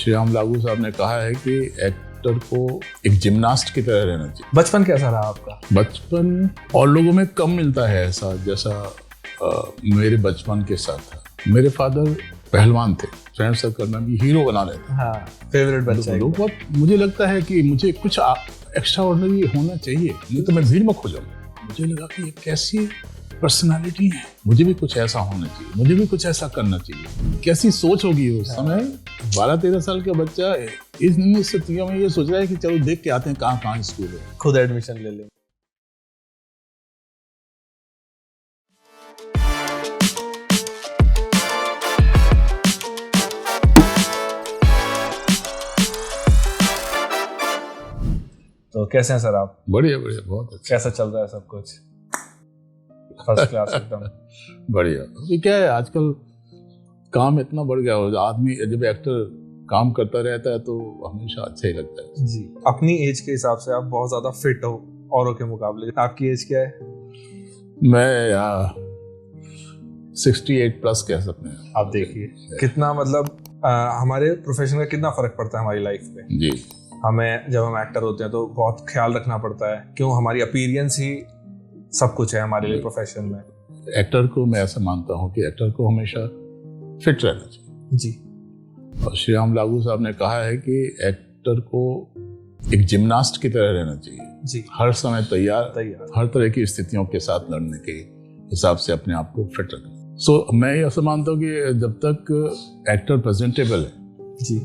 श्रीराम लागू साहब ने कहा है कि एक्टर को एक जिम्नास्ट की तरह रहना चाहिए। बचपन कैसा रहा आपका? बचपन और लोगों में कम मिलता है ऐसा, जैसा मेरे बचपन के साथ था। मेरे फादर पहलवान थे, फ्रेंड सर्कल में भी हीरो बना रहे थे। हाँ, फेवरेट बच्चा लोग बहुत, मुझे लगता है कि मुझे कुछ एक्स्ट्रा ऑर्डिनरी होना चाहिए, नहीं तो मैं भीड़ में खो जाऊंगा। मुझे लगा कि ये कैसी पर्सनालिटी है, मुझे भी कुछ ऐसा होना चाहिए, मुझे भी कुछ ऐसा करना चाहिए। कैसी सोच होगी उस समय 12-13 साल का बच्चा इन स्थितियों में ये सोच रहा है कि चलो देख के आते हैं कहाँ स्कूल है, खुद एडमिशन ले लें। तो कैसे हैं सर आप? बढ़िया बढ़िया, बहुत अच्छा। कैसा चल रहा है सब कुछ? फर्स्ट क्लास एकदम। बढ़िया। अभी क्या है, आजकल काम इतना बढ़ गया है, आदमी जब एक्टर काम करता रहता है तो हमेशा अच्छा ही लगता है जी। अपनी एज के हिसाब से आप बहुत ज्यादा फिट हो औरों के मुकाबले। आपकी एज क्या है? मैं 68 प्लस कह सकते हैं। आप देखिए कितना, मतलब हमारे प्रोफेशन का कितना फर्क पड़ता है हमारी लाइफ पे। जी। हमें जब हम एक्टर होते हैं तो बहुत ख्याल रखना पड़ता है, क्यों हमारी अपीयरेंस ही सब कुछ है हमारे लिए प्रोफेशन में। एक्टर को मैं ऐसा मानता हूँ कि एक्टर को हमेशा फिट रहना चाहिए। जी। और श्रीराम लागू साहब ने कहा है कि एक्टर को एक जिम्नास्ट की तरह रहना चाहिए। जी। हर समय तैयार हर तरह की स्थितियों के साथ लड़ने के हिसाब से अपने आप को फिट रखना। मैं ऐसा मानता हूँ कि जब तक एक्टर प्रेजेंटेबल है जी,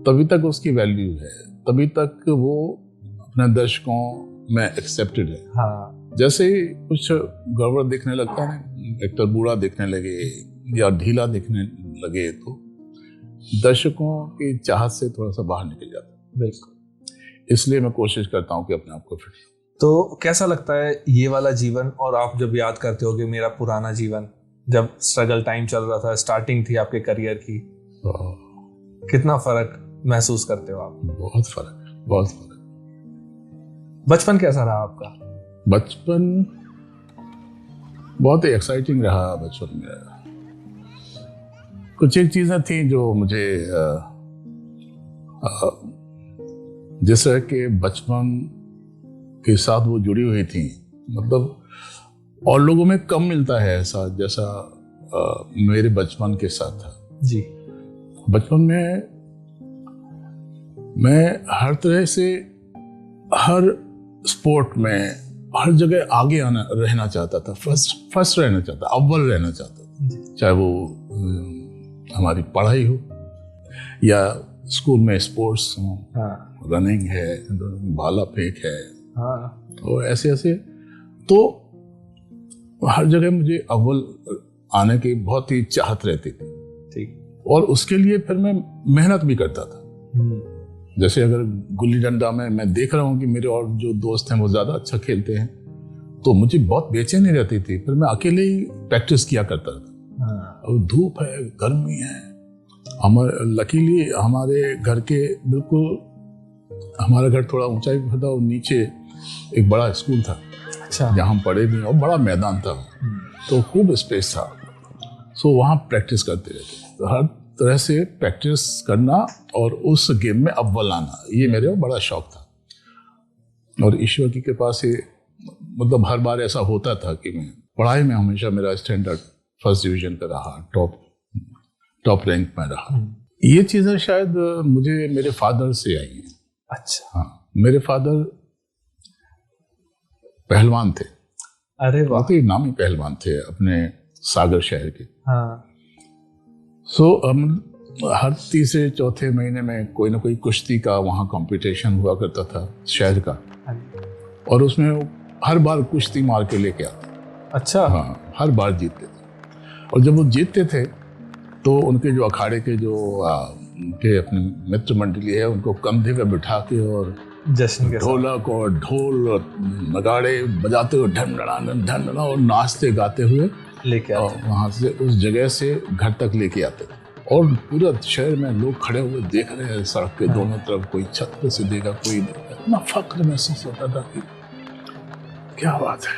तभी तक उसकी वैल्यू है, तभी तक वो अपने दर्शकों में एक्सेप्टेड है। हाँ। जैसे ही कुछ गड़बड़ दिखने लगता है ना, एक्टर बूढ़ा दिखने लगे या ढीला दिखने लगे तो दर्शकों की चाहत से थोड़ा सा बाहर निकल जाता है। बिल्कुल। इसलिए मैं कोशिश करता हूँ कि अपने आप को फिट। तो कैसा लगता है ये वाला जीवन, और आप जब याद करते हो कि मेरा पुराना जीवन, जब स्ट्रगल टाइम चल रहा था, स्टार्टिंग थी आपके करियर की, कितना फर्क महसूस करते हो आप? बहुत फर्क, बहुत फर्क। बचपन कैसा रहा आपका? बचपन बहुत ही एक्साइटिंग रहा। बचपन में कुछ एक चीजें थी जो मुझे जिस तरह के बचपन के साथ वो जुड़ी हुई थी, मतलब और लोगों में कम मिलता है ऐसा, जैसा मेरे बचपन के साथ था। जी। बचपन में मैं हर तरह से, हर स्पोर्ट में, हर जगह आगे रहना चाहता था, फर्स्ट रहना चाहता, अव्वल रहना चाहता था। चाहे वो हमारी पढ़ाई हो या स्कूल में स्पोर्ट्स हो। हाँ। रनिंग है, भाला फेंक है। हाँ। तो ऐसे तो हर जगह मुझे अव्वल आने की बहुत ही चाहत रहती थी। ठीक। और उसके लिए फिर मैं मेहनत भी करता था। जैसे अगर गुल्ली डंडा में मैं देख रहा हूँ कि मेरे और जो दोस्त हैं वो ज्यादा अच्छा खेलते हैं तो मुझे बहुत बेचैनी रहती थी, फिर मैं अकेले ही प्रैक्टिस किया करता था। हाँ। और धूप है, गर्मी है, लकीली हमारे घर के बिल्कुल, हमारा घर थोड़ा ऊंचाई पर था और नीचे एक बड़ा स्कूल था। अच्छा। जहाँ हम पढ़े भी और बड़ा मैदान था, तो खूब स्पेस था। वहाँ प्रैक्टिस करते रहते, तो हर तरह से प्रैक्टिस करना और उस गेम में अव्वल आना, ये मेरे बड़ा शौक था। और ईश्वर की कृपा से मतलब हर बार ऐसा होता था कि मैं पढ़ाई में हमेशा मेरा स्टैंडर्ड फर्स्ट डिवीजन का रहा, टॉप रैंक में रहा। ये चीजें शायद मुझे मेरे फादर से आई हैं। अच्छा। हाँ, मेरे फादर पहलवान थे। अरे वाह। बहुत ही नामी पहलवान थे अपने सागर शहर के। हाँ। हर तीसरे चौथे महीने में कोई ना कोई कुश्ती का वहाँ कंपटीशन हुआ करता था शहर का, और उसमें हर बार कुश्ती मार के लेके आते। अच्छा। हाँ, हर बार जीतते थे। और जब वो जीतते थे तो उनके जो अखाड़े के जो उनके अपने मित्र मंडली है, उनको कंधे पे बिठा के और जश्न के ढोलक और ढोल और नगाड़े बजाते हुए ढंढना और नाचते गाते हुए लेके आते, वहाँ से उस जगह से घर तक लेके आते। और पूरा शहर में लोग खड़े हुए देख रहे हैं, सड़क के दोनों तरफ, कोई छत पे से देगा, कोई नहीं। इतना फख्र महसूस होता था कि क्या बात है,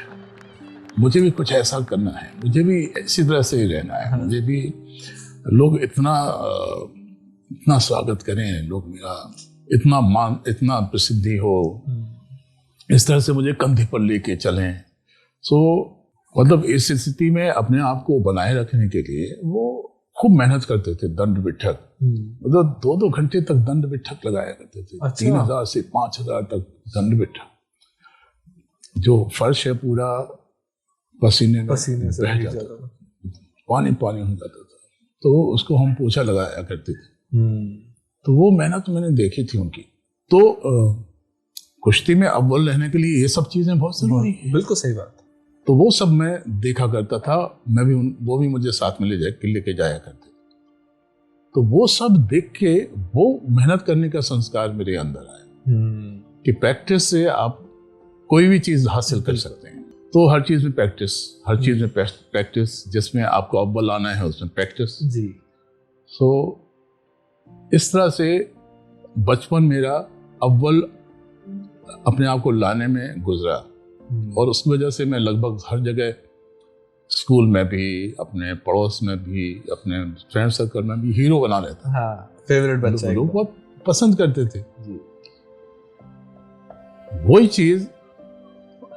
मुझे भी कुछ ऐसा करना है, मुझे भी इसी तरह से ही रहना है। मुझे भी लोग इतना इतना स्वागत करें लोग मेरा, इतना मान, इतना प्रसिद्धि हो, इस तरह से मुझे कंधे पर लेके चलें। सो मतलब इस स्थिति में अपने आप को बनाए रखने के लिए वो खूब मेहनत करते थे। दंड बिठक, मतलब 2-2 घंटे तक दंड बिठक लगाया करते थे। 3000 से 5000 तक दंड बिठक। जो फर्श है पूरा पसीने से बह जाता था, पानी पानी हो जाता था, तो उसको हम पोछा लगाया करते थे। तो वो मेहनत मैंने देखी थी उनकी। तो कुश्ती में अव्वल रहने के लिए ये सब चीजें बहुत जरूरी है। बिल्कुल सही बात। तो वो सब मैं देखा करता था। मैं भी वो भी मुझे साथ में लेके जाया करते। तो वो सब देख के वो मेहनत करने का संस्कार मेरे अंदर आया कि प्रैक्टिस से आप कोई भी चीज हासिल कर सकते हैं। तो हर चीज में प्रैक्टिस, हर चीज में प्रैक्टिस, जिसमें आपको अव्वल आना है उसमें प्रैक्टिस जी। सो इस तरह से बचपन मेरा अव्वल अपने आप को लाने में गुजरा। और उस वजह से मैं लगभग हर जगह, स्कूल में भी, अपने पड़ोस में भी, अपने फ्रेंड सर्कल में भी हीरो बना रहता। हाँ, फेवरेट बच्चा। लोग बहुत पसंद करते थे जी। वही चीज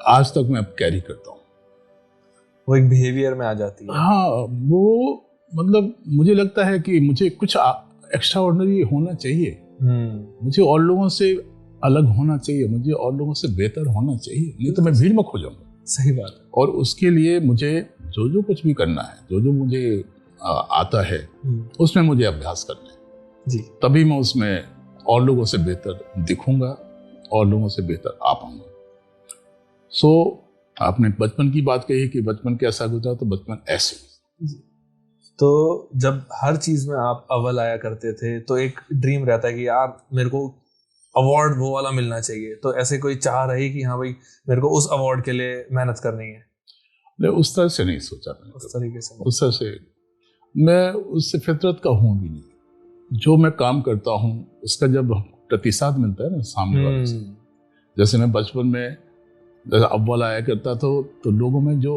आज तक मैं कैरी करता हूँ। वो एक बिहेवियर में आ जाती है। हाँ, वो मतलब मुझे लगता है कि मुझे कुछ एक्स्ट्रा ऑर्डिनरी होना चाहिए। मुझे और लोगों से अलग होना चाहिए, मुझे और लोगों से बेहतर होना चाहिए, नहीं तो मैं भीड़ में खो जाऊंगा। सही बात। और उसके लिए मुझे जो कुछ भी करना है, जो मुझे आता है, उसमें मुझे अभ्यास करना है जी। तभी मैं उसमें और लोगों से बेहतर दिखूंगा और लोगों से बेहतर आ पाऊंगा। सो आपने बचपन की बात कही कि बचपन कैसा गुजरा, तो बचपन ऐसे। तो जब हर चीज में आप अव्वल आया करते थे तो एक ड्रीम रहता है कि यार मेरे को अवार्ड वो वाला मिलना चाहिए, तो ऐसे कोई चाह रही कि हाँ भाई मेरे को उस अवार्ड के लिए मेहनत करनी है? नहीं, उस तरह से नहीं सोचा मैंने। उस तरीके से उस तरह से मैं उससे फितरत का हूँ भी नहीं। जो मैं काम करता हूँ उसका जब प्रतिसाद मिलता है ना सामने वाले से, जैसे मैं बचपन में जैसे अव्वल आया करता था, तो लोगों में जो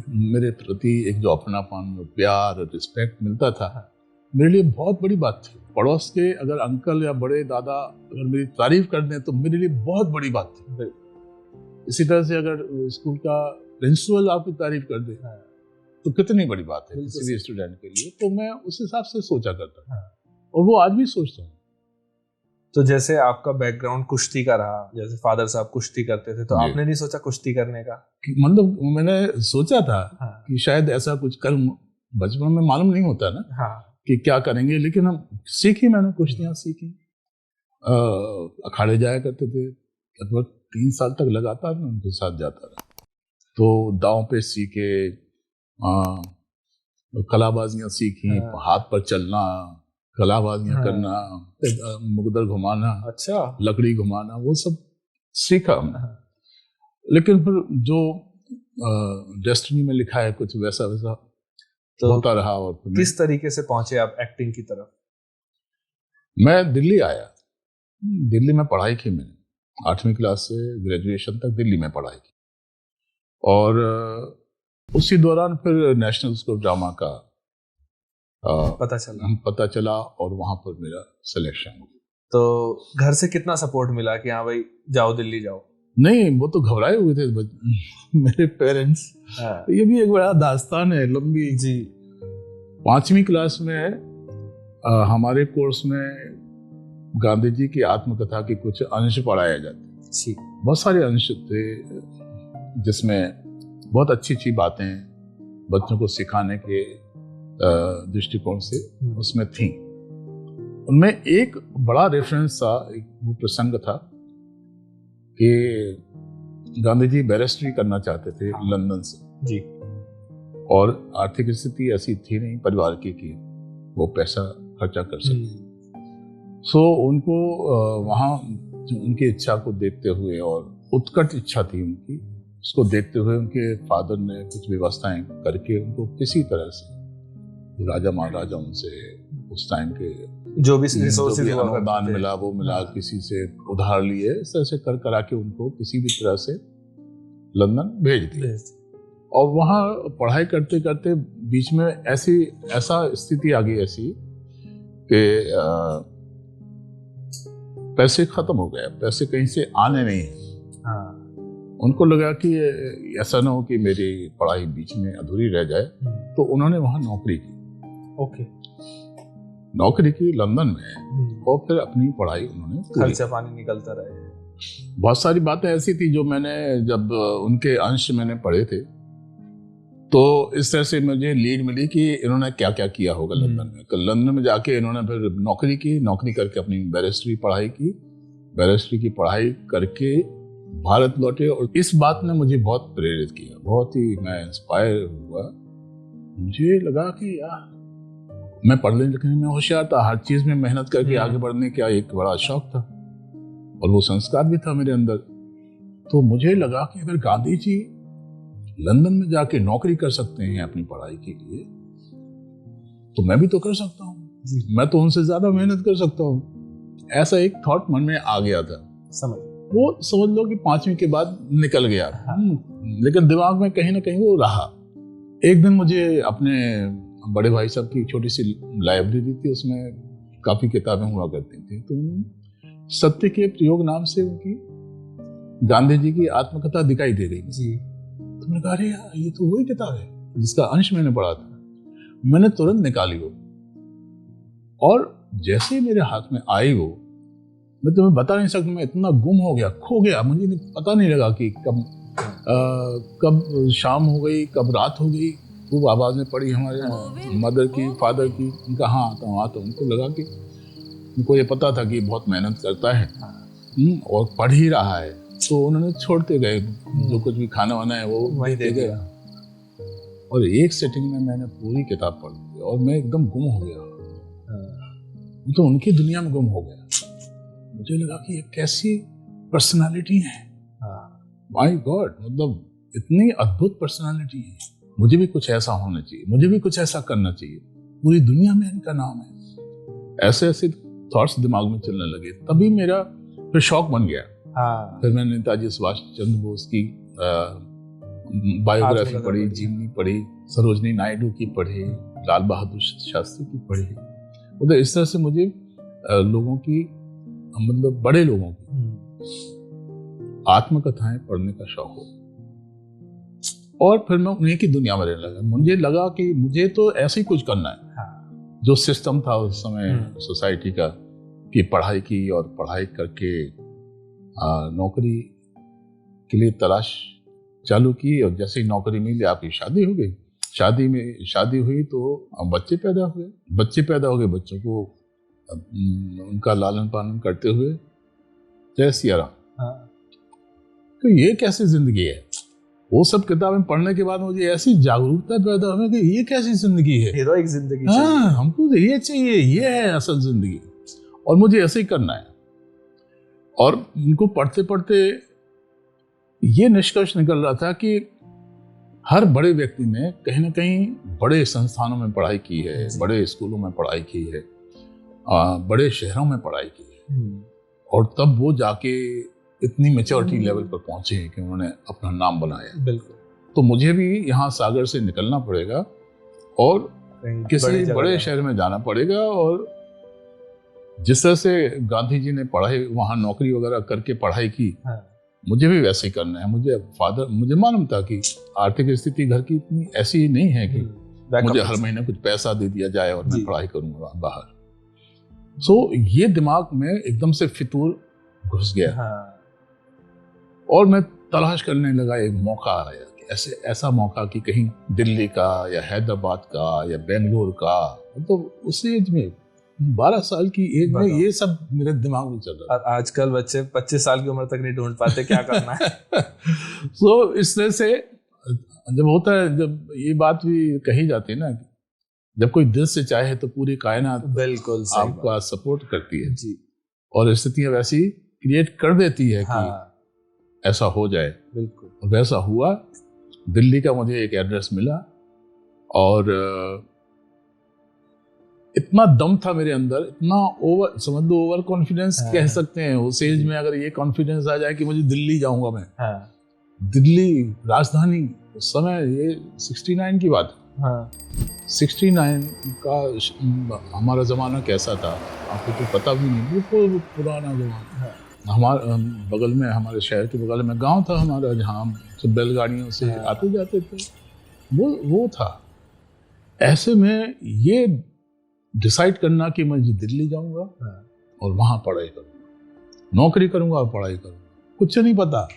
मेरे प्रति एक जो अपनापन, प्यार, रिस्पेक्ट मिलता था, मेरे लिए बहुत बड़ी बात थी। पड़ोस के अगर अंकल या बड़े दादा अगर मेरी तारीफ कर दें तो मेरे लिए बहुत बड़ी बात थी। इसी तरह से अगर स्कूल का प्रिंसिपल आपकी तारीफ कर दे तो कितनी बड़ी बात है किसी भी स्टूडेंट के लिए। तो मैं उस हिसाब से सोचा करता था और वो आज भी सोचता हूँ। तो जैसे आपका बैकग्राउंड कुश्ती का रहा, जैसे फादर साहब कुश्ती करते थे, तो आपने नहीं सोचा कुश्ती करने का? मतलब मैंने सोचा था कि शायद ऐसा कुछ करूं। बचपन में मालूम नहीं होता ना कि क्या करेंगे, लेकिन हम सीखी, मैंने कुश्तियाँ सीखी। अखाड़े जाया करते थे, लगभग 3 साल तक लगातार मैं उनके साथ जाता रहा। तो दांव पे सीखे, कलाबाजियाँ सीखी, हाथ पर चलना, कलाबाजियाँ करना, मुगदर घुमाना, अच्छा, लकड़ी घुमाना, वो सब सीखा हमने। लेकिन फिर जो डेस्टिनी में लिखा है कुछ वैसा तो होता रहा। और किस तरीके से पहुंचे आप एक्टिंग की तरफ? मैं दिल्ली आया। दिल्ली में पढ़ाई की मैंने, 8वीं क्लास से ग्रेजुएशन तक दिल्ली में पढ़ाई की। और उसी दौरान फिर नेशनल स्कूल ड्रामा का पता चला और वहां पर मेरा सिलेक्शन हुआ। तो घर से कितना सपोर्ट मिला कि हाँ भाई जाओ, दिल्ली जाओ? नहीं, वो तो घबराए हुए थे मेरे पेरेंट्स। तो ये भी एक बड़ा दास्तान है, लंबी जी। 5वीं क्लास में हमारे कोर्स में गांधी जी की आत्मकथा के कुछ अंश पढ़ाए जाते। बहुत सारे अंश थे जिसमें बहुत अच्छी बातें बच्चों को सिखाने के दृष्टिकोण से उसमें थी। उनमें एक बड़ा रेफरेंस था, एक वो प्रसंग था कि गांधी जी बैरिस्ट्री करना चाहते थे लंदन से जी। और आर्थिक स्थिति ऐसी थी नहीं परिवार की कि वो पैसा खर्चा कर सके। सो उनको वहाँ उनकी इच्छा को देखते हुए, और उत्कट इच्छा थी उनकी, उसको देखते हुए उनके फादर ने कुछ व्यवस्थाएं करके उनको किसी तरह से राजा महाराजा उनसे उस टाइम के जो भी अनुदान मिला वो मिला, किसी से उधार लिए, इस तरह से कर करा के उनको किसी भी तरह से लंदन भेज दिया। और वहाँ पढ़ाई करते करते बीच में ऐसा स्थिति आ गई ऐसी कि पैसे खत्म हो गए, पैसे कहीं से आने नहीं है। हाँ। उनको लगा कि ऐसा ना हो कि मेरी पढ़ाई बीच में अधूरी रह जाए, तो उन्होंने वहाँ नौकरी की। ओके। नौकरी की लंदन में, और फिर अपनी पढ़ाई उन्होंने खर्चा पानी निकलता रहे। बहुत सारी बातें ऐसी थी जो मैंने जब उनके अंश मैंने पढ़े थे, तो इस तरह से मुझे लीड मिली कि इन्होंने क्या क्या किया होगा लंदन में। लंदन में जाके इन्होंने फिर नौकरी की, नौकरी करके अपनी बैरिस्ट्री पढ़ाई की, बैरिस्ट्री की पढ़ाई करके भारत लौटे। और इस बात ने मुझे बहुत प्रेरित किया, बहुत ही मैं इंस्पायर हुआ। मुझे लगा कि यार मैं पढ़ने लिखने में होशियार था, हर चीज में मेहनत करके आगे बढ़ने का एक बड़ा शौक था, और वो संस्कार भी था मेरे अंदर। तो मुझे लगा कि अगर गांधी जी लंदन में जाके नौकरी कर सकते हैं अपनी पढ़ाई के लिए, तो मैं भी तो कर सकता हूँ, मैं तो उनसे ज्यादा मेहनत कर सकता हूँ। ऐसा एक थॉट मन में आ गया था। वो समझ लो कि 5वीं के बाद निकल गया। लेकिन दिमाग में कहीं ना कहीं वो रहा। एक दिन मुझे अपने बड़े भाई साहब की छोटी सी लाइब्रेरी थी, उसमें काफी किताबें हुआ करती थी, तो सत्य के प्रयोग नाम से उनकी गांधी जी की आत्मकथा दिखाई दे गई जी। तो मैंने कहा, अरे यार ये तो वही किताब है जिसका अंश मैंने पढ़ा था। मैंने तुरंत निकाली वो, और जैसे ही मेरे हाथ में आई वो, मैं तुम्हें बता नहीं सकता, मैं इतना गुम हो गया, खो गया। मुझे पता नहीं लगा कि कब शाम हो गई, कब रात हो गई। खूब आवाज़ें पड़ी हमारे मदर की, फादर की। उनका हाँ आता हूँ। उनको लगा कि उनको ये पता था कि बहुत मेहनत करता है और पढ़ ही रहा है, तो उन्होंने छोड़ते गए, जो कुछ भी खाना वाना है वो वही दे गया। और एक सेटिंग में मैंने पूरी किताब पढ़ ली, और मैं एकदम गुम हो गया, तो उनकी दुनिया में गुम हो गया। मुझे लगा कि ये कैसी पर्सनालिटी है, माय गॉड, मतलब इतनी अद्भुत पर्सनालिटी है। मुझे भी कुछ ऐसा होना चाहिए, मुझे भी कुछ ऐसा करना चाहिए, पूरी दुनिया में इनका नाम है। ऐसे ऐसे थॉट्स दिमाग में चलने लगे। तभी मेरा फिर शौक बन गया। फिर मैंने नेताजी सुभाष चंद्र बोस की बायोग्राफी पढ़ी, जीवनी पढ़ी, सरोजनी नायडू की पढ़ी, लाल बहादुर शास्त्री की पढ़ी। मतलब इस तरह से मुझे लोगों की, मतलब बड़े लोगों की आत्मकथाएं पढ़ने का शौक हो, और फिर मैं उन्हीं की दुनिया में रहने लगा। मुझे लगा कि मुझे तो ऐसे ही कुछ करना है। जो सिस्टम था उस समय सोसाइटी का, कि पढ़ाई की और पढ़ाई करके नौकरी के लिए तलाश चालू की, और जैसे ही नौकरी मिली आपकी शादी हो गई। शादी हुई तो बच्चे पैदा हुए। बच्चों को उनका लालन पालन करते हुए, जय सिया राम। तो ये कैसी जिंदगी है? वो सब किताबें पढ़ने के बाद मुझे ऐसी जागरूकता पैदा हुई कि ये कैसी जिंदगी है, हीरोइक जिंदगी। हाँ, हमको तो ये चाहिए, ये है असल जिंदगी, और मुझे ऐसे ही करना है। और इनको पढ़ते पढ़ते ये निष्कर्ष निकल रहा था कि हर बड़े व्यक्ति ने कहीं ना कहीं बड़े संस्थानों में पढ़ाई की है, बड़े स्कूलों में पढ़ाई की है, बड़े शहरों में पढ़ाई की है, और तब वो जाके इतनी मैच्योरिटी लेवल पर पहुंचे हैं कि उन्होंने अपना नाम बनाया। बिल्कुल। तो मुझे भी यहाँ सागर से निकलना पड़ेगा और किसी बड़े शहर में जाना पड़ेगा, और जिस तरह से गांधी जी ने पढ़ाई, वहाँ नौकरी वगैरह करके पढ़ाई की, मुझे भी वैसे ही करना है। मुझे मालूम था कि आर्थिक स्थिति घर की इतनी ऐसी नहीं है कि मुझे हर महीने कुछ पैसा दे दिया जाए और मैं पढ़ाई करूंगा बाहर। सो ये दिमाग में एकदम से फितूर घुस गया। और मैं तलाश करने लगा, एक मौका आया कि ऐसा मौका कि कहीं दिल्ली का या हैदराबाद का या बेंगलोर का, तो उस एज में 12 साल की एज में ये सब मेरे दिमाग में चल रहा है। और आजकल बच्चे 25 साल की उम्र तक नहीं ढूंढ पाते क्या करना है। सो इस तरह से जब होता है, जब ये बात भी कही जाती है ना, जब कोई दिल से चाहे तो पूरी कायनात बिल्कुल आपका सपोर्ट करती है जी, और स्थितियां वैसी क्रिएट कर देती है कि ऐसा हो जाए। बिल्कुल, और वैसा हुआ। दिल्ली का मुझे एक एड्रेस मिला, और इतना दम था मेरे अंदर, इतना समझ लो ओवर कॉन्फिडेंस कह सकते हैं। उस एज में अगर ये कॉन्फिडेंस आ जाए कि मुझे दिल्ली जाऊंगा मैं, दिल्ली राजधानी, उस समय ये 69 की बात है, हाँ 69 का हमारा ज़माना कैसा था आपको तो पता भी नहीं, बिल्कुल पुराना ज़माना। हाँ हमारे बगल में, हमारे शहर के बगल में गांव था हमारा, जहाँ हम सब बैलगाड़ियों से हाँ। आते जाते थे। वो था। ऐसे में ये डिसाइड करना कि मैं दिल्ली जाऊंगा हाँ। और वहाँ पढ़ाई करूंगा, नौकरी करूंगा और पढ़ाई करूंगा, कुछ नहीं पता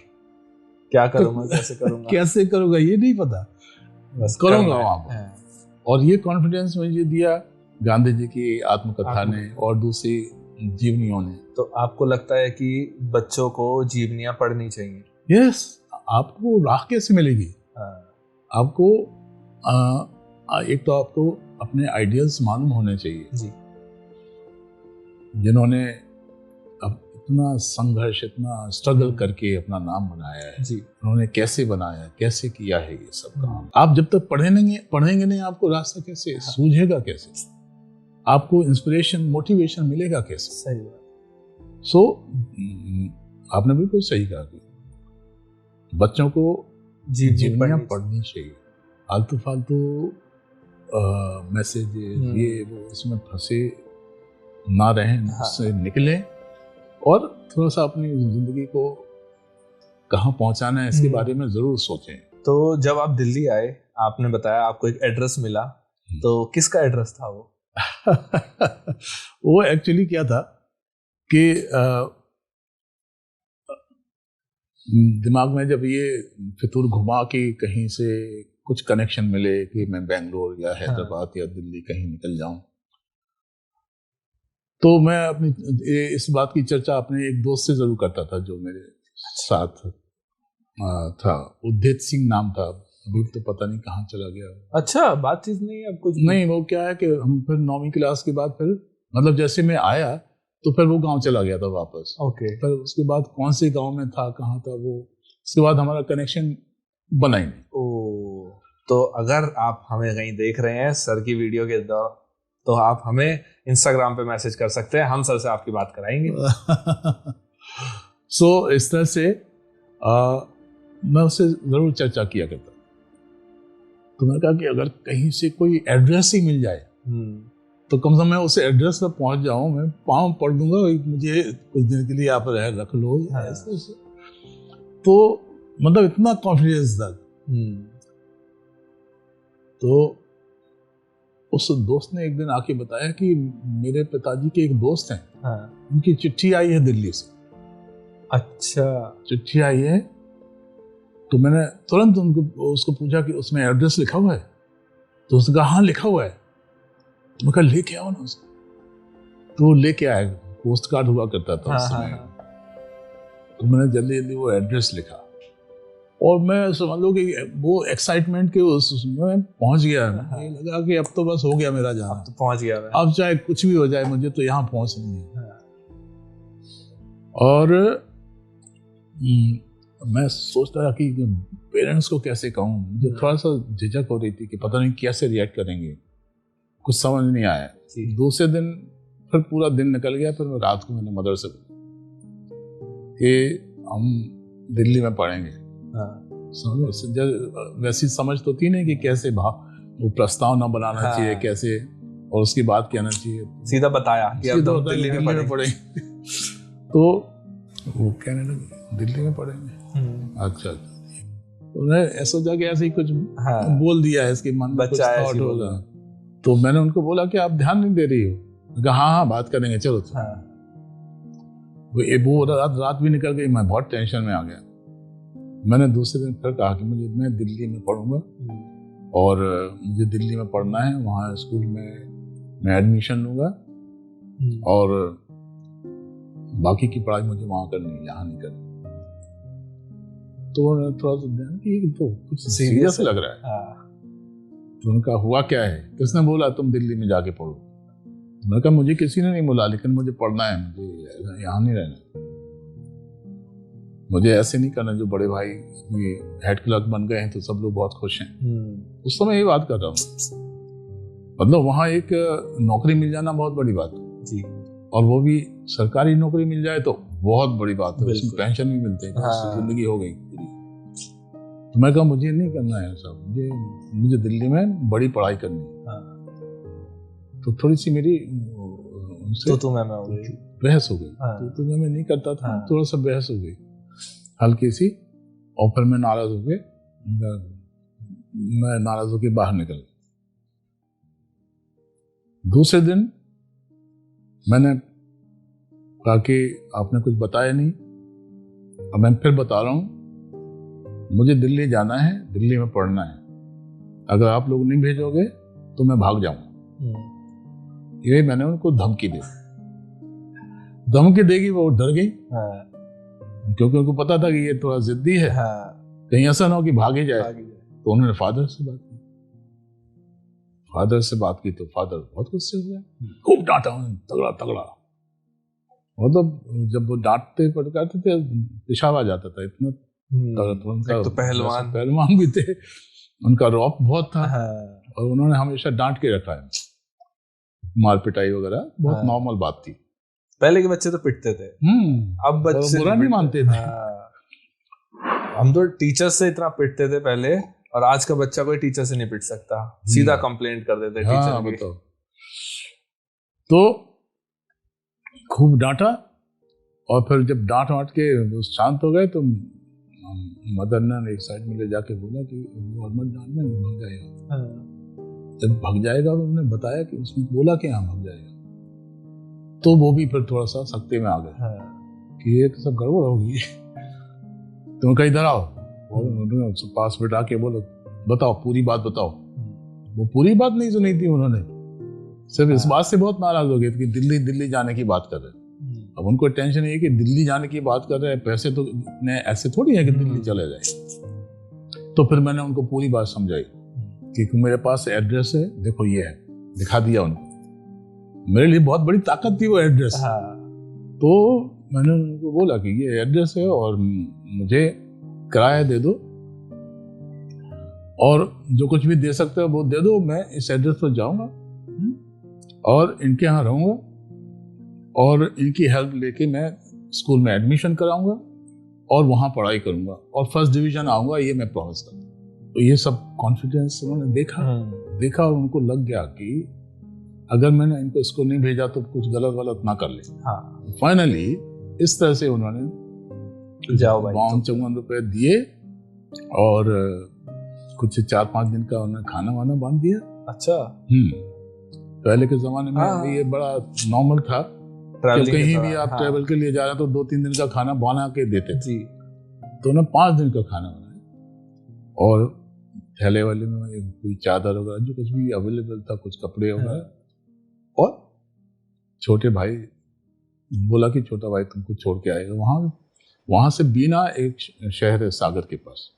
क्या करूँगा, कैसे करूँगा, कैसे करूंगा ये नहीं पता, बस करूंगा करना है। वहाँ पर। हाँ। और ये कॉन्फिडेंस मुझे दिया गांधी जी की आत्मकथा ने और दूसरी जीवनियों ने। तो आपको लगता है कि बच्चों को जीवनियाँ पढ़नी चाहिए? यस, आपको राह कैसे मिलेगी? हाँ। आपको एक तो आपको अपने आइडियल्स मालूम होने चाहिए जी जिन्होंने अब इतना संघर्ष, इतना स्ट्रगल करके अपना नाम बनाया है। जी उन्होंने कैसे बनाया, कैसे किया है ये सब काम। आप जब तक पढ़ेंगे नहीं, आपको रास्ता कैसे सूझेगा, कैसे आपको इंस्पिरेशन, मोटिवेशन मिलेगा कैसे? सही बात। सो आपने बिल्कुल सही कहा कि बच्चों को जीवनियाँ पढ़नी चाहिए। आलतू फालतू मैसेजेस ये वो इसमें फंसे ना रहें, उससे निकलें और थोड़ा सा अपनी जिंदगी को कहाँ पहुंचाना है इसके बारे में जरूर सोचें। तो जब आप दिल्ली आए, आपने बताया आपको एक एड्रेस मिला, तो किसका एड्रेस था वो? वो एक्चुअली क्या था कि दिमाग में जब ये फितूर घुमा कि कहीं से कुछ कनेक्शन मिले कि मैं बेंगलोर या हैदराबाद या दिल्ली कहीं निकल जाऊं, तो मैं अपनी इस बात की चर्चा अपने एक दोस्त से जरूर करता था जो मेरे साथ था। उदित सिंह नाम था, अभी तो पता नहीं कहाँ चला गया। अच्छा, बातचीत नहीं अब कुछ नहीं, वो क्या है कि हम फिर 9वीं क्लास के बाद फिर मतलब जैसे मैं आया तो फिर वो गांव चला गया था वापस। ओके। फिर उसके बाद कौन से गांव में था, कहाँ था वो, उसके बाद हमारा कनेक्शन बना ही नहीं। ओ, तो अगर आप हमें कहीं देख रहे हैं सर की वीडियो के दौरान, तो आप हमें इंस्टाग्राम पे मैसेज कर सकते हैं, हम सर से आपकी बात कराएंगे। सो इस तरह से मैं उससे जरूर चर्चा किया करता। तो मैंने कहा कि अगर कहीं से कोई एड्रेस ही मिल जाए तो कम से कम मैं उस एड्रेस पर पहुंच जाऊं, मैं पाँव पढ़ दूंगा, मुझे कुछ दिन के लिए आप रख लो। हाँ। ऐसे तो मतलब इतना कॉन्फिडेंस था। तो उस दोस्त ने एक दिन आके बताया कि मेरे पिताजी के एक दोस्त हैं, हाँ। उनकी चिट्ठी आई है दिल्ली से। अच्छा, चिट्ठी आई है? तो मैंने तुरंत उसको पूछा कि उसमें एड्रेस लिखा हुआ है? तो उसने कहा हाँ लिखा हुआ है। तो मैं कहा लेके आओ ना उसको। तो वो लेके आया, पोस्ट कार्ड हुआ करता था उस समय। तो मैंने जल्दी जल्दी वो एड्रेस लिखा और मैं समझ लो कि वो एक्साइटमेंट के उसमें पहुंच गया। मुझे लगा कि अब तो बस हो गया मेरा जाना, अब तो पहुंच गया मैं। अब चाहे कुछ भी हो जाए मुझे तो यहाँ पहुंचना है। और मैं सोचता था कि पेरेंट्स को कैसे कहूँ, मुझे थोड़ा सा झिझक हो रही थी कि पता नहीं कैसे रिएक्ट करेंगे, कुछ समझ नहीं आया। दूसरे दिन फिर पूरा दिन निकल गया, फिर रात को मैंने मदर से कि हम दिल्ली में पढ़ेंगे। वैसी समझ तो थी नहीं कि कैसे वो प्रस्ताव ना बनाना चाहिए कैसे, और उसके बाद कहना चाहिए। सीधा बताया कि अब तो दिल्ली में पढ़ेंगे। तो वो कहने लगे दिल्ली में पढ़ेंगे। अच्छा, तो मैं सोचा कि ऐसे ही कुछ बोल दिया है, इसके मन में कुछ थॉट होगा। तो मैंने उनको बोला कि आप ध्यान नहीं दे रही हो। कहा हाँ बात करेंगे चलो। वो रात भी निकल गई, मैं बहुत टेंशन में आ गया। मैंने दूसरे दिन फिर कहा कि मैं दिल्ली में पढ़ूंगा और मुझे दिल्ली में पढ़ना है, वहाँ स्कूल में मैं एडमिशन लूंगा और बाकी की पढ़ाई मुझे वहाँ करनी है, यहाँ नहीं करनी। तो थोड़ा सा ध्यान कि तो कुछ सीरियस लग रहा है। तो उनका हुआ क्या है? किसने बोला तुम दिल्ली में जाके पढ़ो? मैंने कहा मुझे किसी ने नहीं बोला, लेकिन मुझे पढ़ना है, मुझे यहाँ नहीं रहना, मुझे ऐसे नहीं करना जो बड़े भाई ये हेड क्लर्क बन गए हैं तो सब लोग बहुत खुश हैं। उस समय ये बात कर रहा हूँ। मतलब वहाँ एक नौकरी मिल जाना बहुत बड़ी बात जी, और वो भी सरकारी नौकरी मिल जाए तो बहुत बड़ी बात है, उसमें पेंशन भी मिलते हैं, जिंदगी हो गई। तो मैं कहा मुझे नहीं करना है ऐसा, मुझे दिल्ली में बड़ी पढ़ाई करनी है। हाँ। तो थोड़ी सी मेरी उनसे तो मैं हो गई, बहस हो गई। हाँ। तो मैं नहीं करता था, हाँ। थोड़ा सा बहस हो गई हल्की सी, और फिर मैं नाराज हो गया, मैं नाराज होकर बाहर निकल गया। दूसरे दिन मैंने कहा कि आपने कुछ बताया नहीं, अब मैं फिर बता रहा हूं, मुझे दिल्ली जाना है, दिल्ली में पढ़ना है, अगर आप लोग नहीं भेजोगे तो मैं भाग जाऊंगा। ये मैंने उनको धमकी दी। धमकी देगी वो डर गई, क्योंकि उनको पता था कि ये थोड़ा जिद्दी है, कहीं ऐसा ना हो कि भागे जाए। तो उन्होंने फादर से बात की। फादर से बात की तो फादर बहुत गुस्से हो गए, खूब डांटा उन्होंने, तगड़ा तगड़ा। मतलब जब वो डांटते पटकाते थे पेशाब आ जाता था, इतना तगड़ा। तो पहलवान भी थे, उनका रौब बहुत था। और उन्होंने हमेशा डांट के रखा है, मार पिटाई वगैरह बहुत नॉर्मल बात थी। पहले के बच्चे तो पिटते थे, अब बच्चे बुरा नहीं मानते थे। हम तो टीचर से इतना पिटते थे पहले, और आज का बच्चा कोई टीचर से नहीं पिट सकता, सीधा कंप्लेंट कर देते टीचर की। तो खूब डांटा, और फिर जब डांट वाट के शांत हो गए तो मदर ने एक साइड में ले जाके बोला कि और मत डांटना, भाग जाएगा। जब भाग जाएगा उन्होंने बताया कि उसने बोला कि हाँ भाग जाएगा, तो वो भी फिर थोड़ा सा सख्ते में आ गए कि ये तो सब गड़बड़ होगी। तुम कहीं इधर आओ, उन्होंने पास बिठा के बोलो बताओ, पूरी बात बताओ। वो पूरी बात नहीं सुनी थी उन्होंने, सिर्फ इस बात से बहुत नाराज हो गए कि दिल्ली जाने की बात कर रहे हैं। अब उनको टेंशन है कि दिल्ली जाने की बात कर रहे हैं, पैसे तो इतने ऐसे थोड़ी है कि दिल्ली चले जाए। तो फिर मैंने उनको पूरी बात समझाई कि मेरे पास एड्रेस है, देखो ये है, दिखा दिया उनको। मेरे लिए बहुत बड़ी ताकत थी वो एड्रेस। तो मैंने उनको बोला कि ये एड्रेस है और मुझे किराया दे दो, और जो कुछ भी दे सकते हो वो दे दो, मैं इस एड्रेस पर जाऊंगा और इनके यहाँ रहूंगा, और इनकी हेल्प लेके मैं स्कूल में एडमिशन कराऊंगा और वहाँ पढ़ाई करूंगा और फर्स्ट डिवीजन आऊंगा, ये मैं प्रॉमिस करता हूँ। तो ये सब कॉन्फिडेंस उन्होंने देखा और उनको लग गया कि अगर मैंने इनको स्कूल नहीं भेजा तो कुछ गलत ना कर ले। फाइनली इस तरह से उन्होंने 52 रुपए दिए और कुछ 4-5 दिन का उन्होंने खाना वाना बांध दिया। अच्छा। पहले के जमाने में ये बड़ा नॉर्मल था, कहीं भी आप ट्रैवल के लिए जा रहे तो 2-3 दिन का खाना बना के देते जी। तो उन्होंने 5 दिन का खाना बनाया और थैले वाले में कोई चादर वगैरह जो कुछ भी अवेलेबल था, कुछ कपड़े वगैरह। और छोटे भाई बोला कि छोटा भाई तुमको छोड़ के आएगा। वहां से बीना एक शहर है सागर के पास,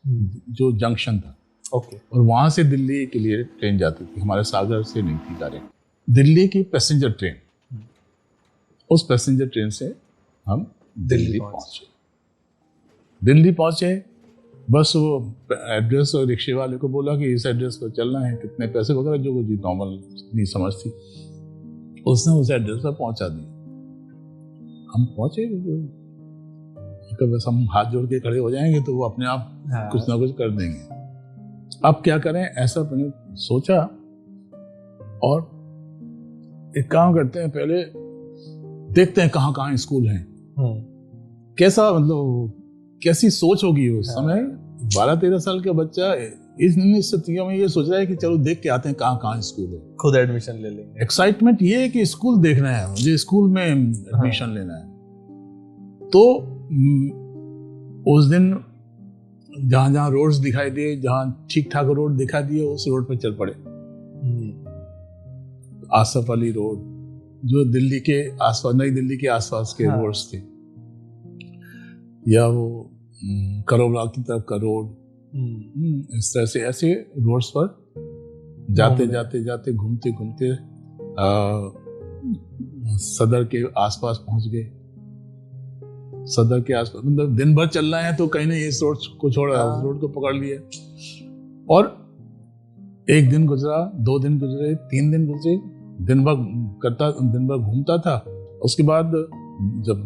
जो जंक्शन था। ओके। और वहां से दिल्ली के लिए ट्रेन जाती थी, हमारे सागर से नहीं थी डायरेक्ट, दिल्ली की पैसेंजर ट्रेन। उस पैसेंजर ट्रेन से हम दिल्ली पहुंचे। बस वो एड्रेस और रिक्शे वाले को बोला कि इस एड्रेस पर चलना है, कितने पैसे वगैरह जो कुछ नॉर्मल नहीं समझ थी, उसने उस एड्रेस पर पहुंचा दिया। हम पहुंचे, बस हम हाथ जोड़ के खड़े हो जाएंगे तो वो अपने आप कुछ ना कुछ कर देंगे। अब क्या करें, ऐसा मैंने सोचा और एक काम करते हैं, पहले देखते हैं कहाँ स्कूल हैं। कैसा मतलब कैसी सोच होगी उस समय। 12-13 साल का बच्चा इन स्थितियों में ये सोच रहा है कि चलो देख के आते हैं कहाँ स्कूल है, खुद एडमिशन ले लेंगे। एक्साइटमेंट ये है कि स्कूल देखना है, मुझे स्कूल में एडमिशन लेना है। तो उस दिन जहाँ रोड्स दिखाई दिए, जहाँ ठीक ठाक रोड दिखा दिए, उस रोड पे चल पड़े। आसफ अली रोड, जो दिल्ली के आसपास, नई दिल्ली के आसपास के रोड्स थे, या वो करोला की तरफ का रोड, इस तरह से ऐसे रोड्स पर जाते घूमते सदर के आसपास पहुंच गए। सदर के आसपास मतलब दिन भर चलना है तो कहीं नहीं इस रोड को छोड़ा, उस रोड को पकड़ लिया। और 1 दिन गुजरा, 2 दिन गुजरे, 3 दिन गुजरे, दिन भर घूमता था। उसके बाद जब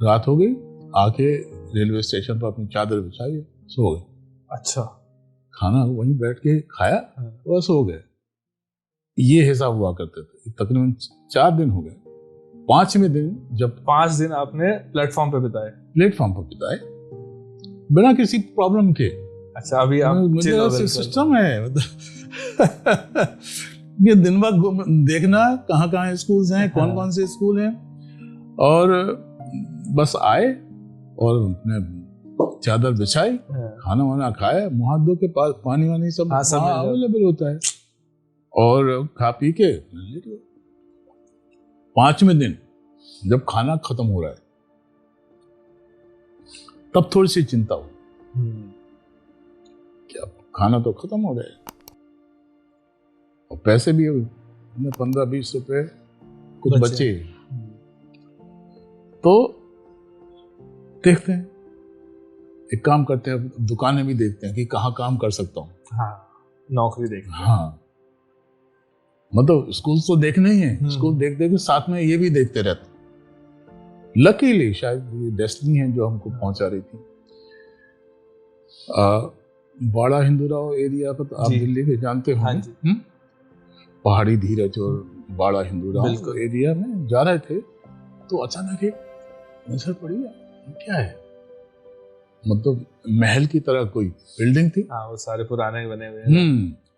रात हो गई, आके रेलवे स्टेशन पर अपनी चादर बिछाई, सो गए। अच्छा। खाना वहीं बैठ के खाया, बस हो गए। ये हिसाब हुआ करते थे। तकरीबन 4 दिन हो गए। 5वें दिन जब 5 दिन आपने प्लेटफॉर्म पे बिताए? प्लेटफॉर्म पर बिताए बिना किसी प्रॉब्लम के। अच्छा, अभी आप मुझे सिस्टम है मतलब ये दिन भर देखना कहाँ कहाँ स्कूल हैं, कौन कौन से स्कूल हैं, और बस आए और अपने चादर बिछाई, खाना वाना खाया, मुँह हाथ धो के पास पानी वानी सब अवेलेबल होता है, और खा पी के लेट गए। 5वें दिन जब खाना खत्म हो रहा है तब थोड़ी सी चिंता हुई कि अब खाना तो खत्म हो रहा है और पैसे भी 15-20 रुपए कुछ बचे। तो देखते हैं, एक काम करते हैं, दुकानें भी देखते हैं कि कहाँ काम कर सकता हूँ। हाँ, नौकरी देखते हैं। हाँ, मतलब स्कूल तो देखने ही है, स्कूल देखते के साथ में ये भी देखते रहते। लकीली शायद ये डेस्टिनी है जो हमको पहुंचा रही थी। बाड़ा हिंदूराव एरिया को तो आप दिल्ली के जानते हो। हाँ, पहाड़ी धीरज और बाड़ा हिंदूराव एरिया में जा रहे थे तो अचानक एक नजर पड़ी, क्या है, मतलब महल की तरह कोई बिल्डिंग थी। हाँ, वो सारे पुराने बने हुए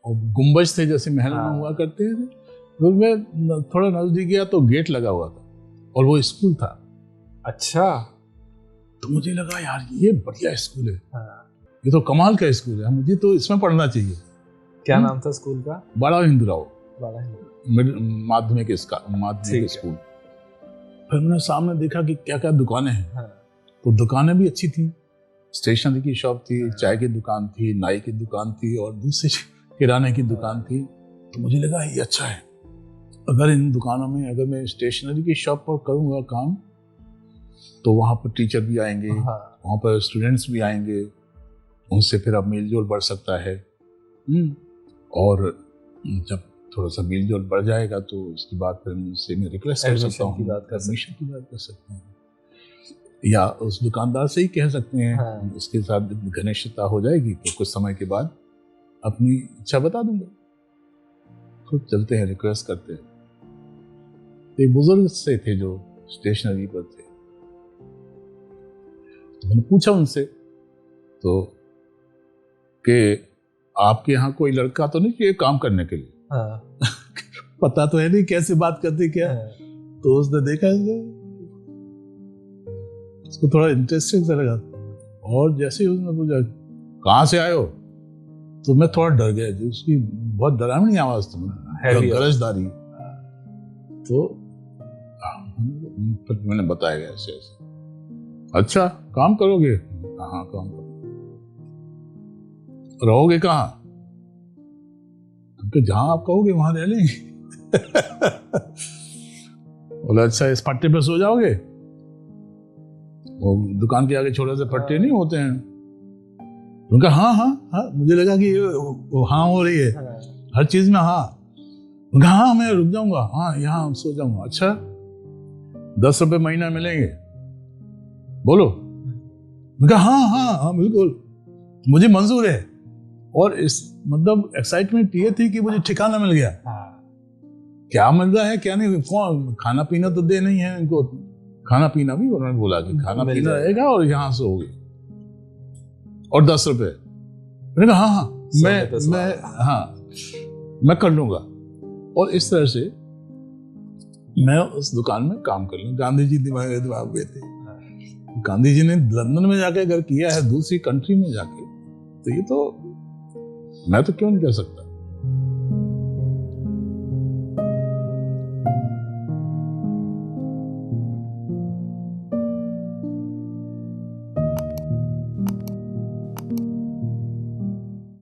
और गुंबज थे जैसे महल में हुआ करते थे। तो मैं थोड़ा नजदीक गया तो गेट लगा हुआ था और वो स्कूल था। अच्छा। तो मुझे लगा यार ये बढ़िया स्कूल है, ये तो कमाल का स्कूल है, मुझे तो इसमें पढ़ना चाहिए। क्या नाम था स्कूल का? बाड़ा हिंदूराव माध्यमिक स्कूल। फिर मैंने सामने देखा कि क्या क्या दुकानें हैं। तो दुकानें भी अच्छी थी, स्टेशनरी की शॉप थी, चाय की दुकान थी, नाई की दुकान थी और दूसरी किराने की दुकान थी। तो मुझे लगा ये अच्छा है, अगर इन दुकानों में अगर मैं स्टेशनरी की शॉप पर करूँगा काम तो वहाँ पर टीचर भी आएंगे, वहाँ पर स्टूडेंट्स भी आएंगे, उनसे फिर अब मेलजोल बढ़ सकता है। और जब थोड़ा सा मेलजोल बढ़ जाएगा तो उसके बाद फिर उनसे मैं रिक्वेस्ट कर सकता हूँ, एडमिशन की बात कर सकते हैं, या उस दुकानदार से ही कह सकते हैं। उसके साथ घनिष्ठता हो जाएगी तो कुछ समय के बाद अपनी इच्छा बता दूंगा। तो चलते हैं, रिक्वेस्ट करते हैं। एक बुजुर्ग से थे जो स्टेशनरी पर थे, तो मैंने पूछा उनसे तो कि आपके यहाँ कोई लड़का तो नहीं चाहिए काम करने के लिए? पता तो है नहीं कैसे बात करते क्या। तो उसने देखा उसको थोड़ा इंटरेस्टिंग सा लगा, और जैसे ही उसने पूछा कहाँ से आए हो तो मैं थोड़ा डर गया जी, उसकी बहुत डरावनी आवाज थी, गरजदारी। तो फिर मैंने बताया गया ऐसे ऐसे। अच्छा, काम करोगे? हाँ, काम करोगे। रहोगे कहाँ? तो जहां आप कहोगे वहां रह लेंगे। बोला अच्छा, इस पट्टे पे सो जाओगे? वो दुकान के आगे छोटे से पट्टे नहीं होते हैं? उनका हाँ हाँ हाँ, मुझे लगा कि हाँ हो रही है हर चीज में। हाँ, उनका हाँ, मैं रुक जाऊंगा, हाँ यहाँ सो जाऊंगा। अच्छा, 10 रुपए महीना मिलेंगे, बोलो। उनका हाँ हाँ हाँ बिल्कुल, मुझे मंजूर है। और इस मतलब एक्साइटमेंट ये थी कि मुझे ठिकाना मिल गया। क्या मिल रहा है क्या नहीं, कौन खाना पीना तो दे नहीं है इनको, खाना पीना भी उन्होंने बोला कि खाना पीना रहेगा और यहाँ से होगी, और 10 रुपए। मैंने कहा हाँ हाँ मैं कर लूंगा। और इस तरह से मैं उस दुकान में काम कर लूँ। गांधी जी दिमाग गए थे, गांधी जी ने लंदन में जाके अगर किया है, दूसरी कंट्री में जाके, तो ये तो मैं तो क्यों नहीं कर सकता।